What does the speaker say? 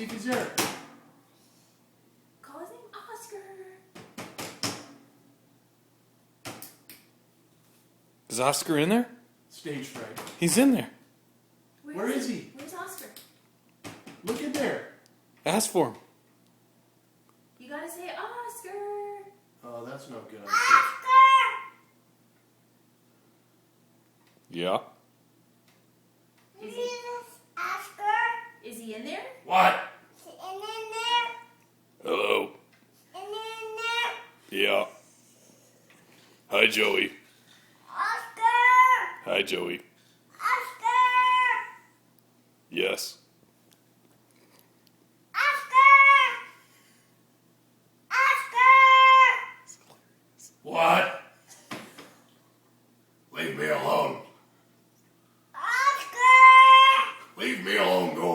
see if he's there. Call his name Oscar. Is Oscar in there? Stage fright. He's in there. Where is he? Where's Oscar? Look in there. Ask for him. You gotta say Oscar. Oh, that's no good. Yeah. Is he, is he in there? What? Hello. Yeah. Hi, Joey. Hi, Joey. Yes. What? Leave me alone. Leave me alone, go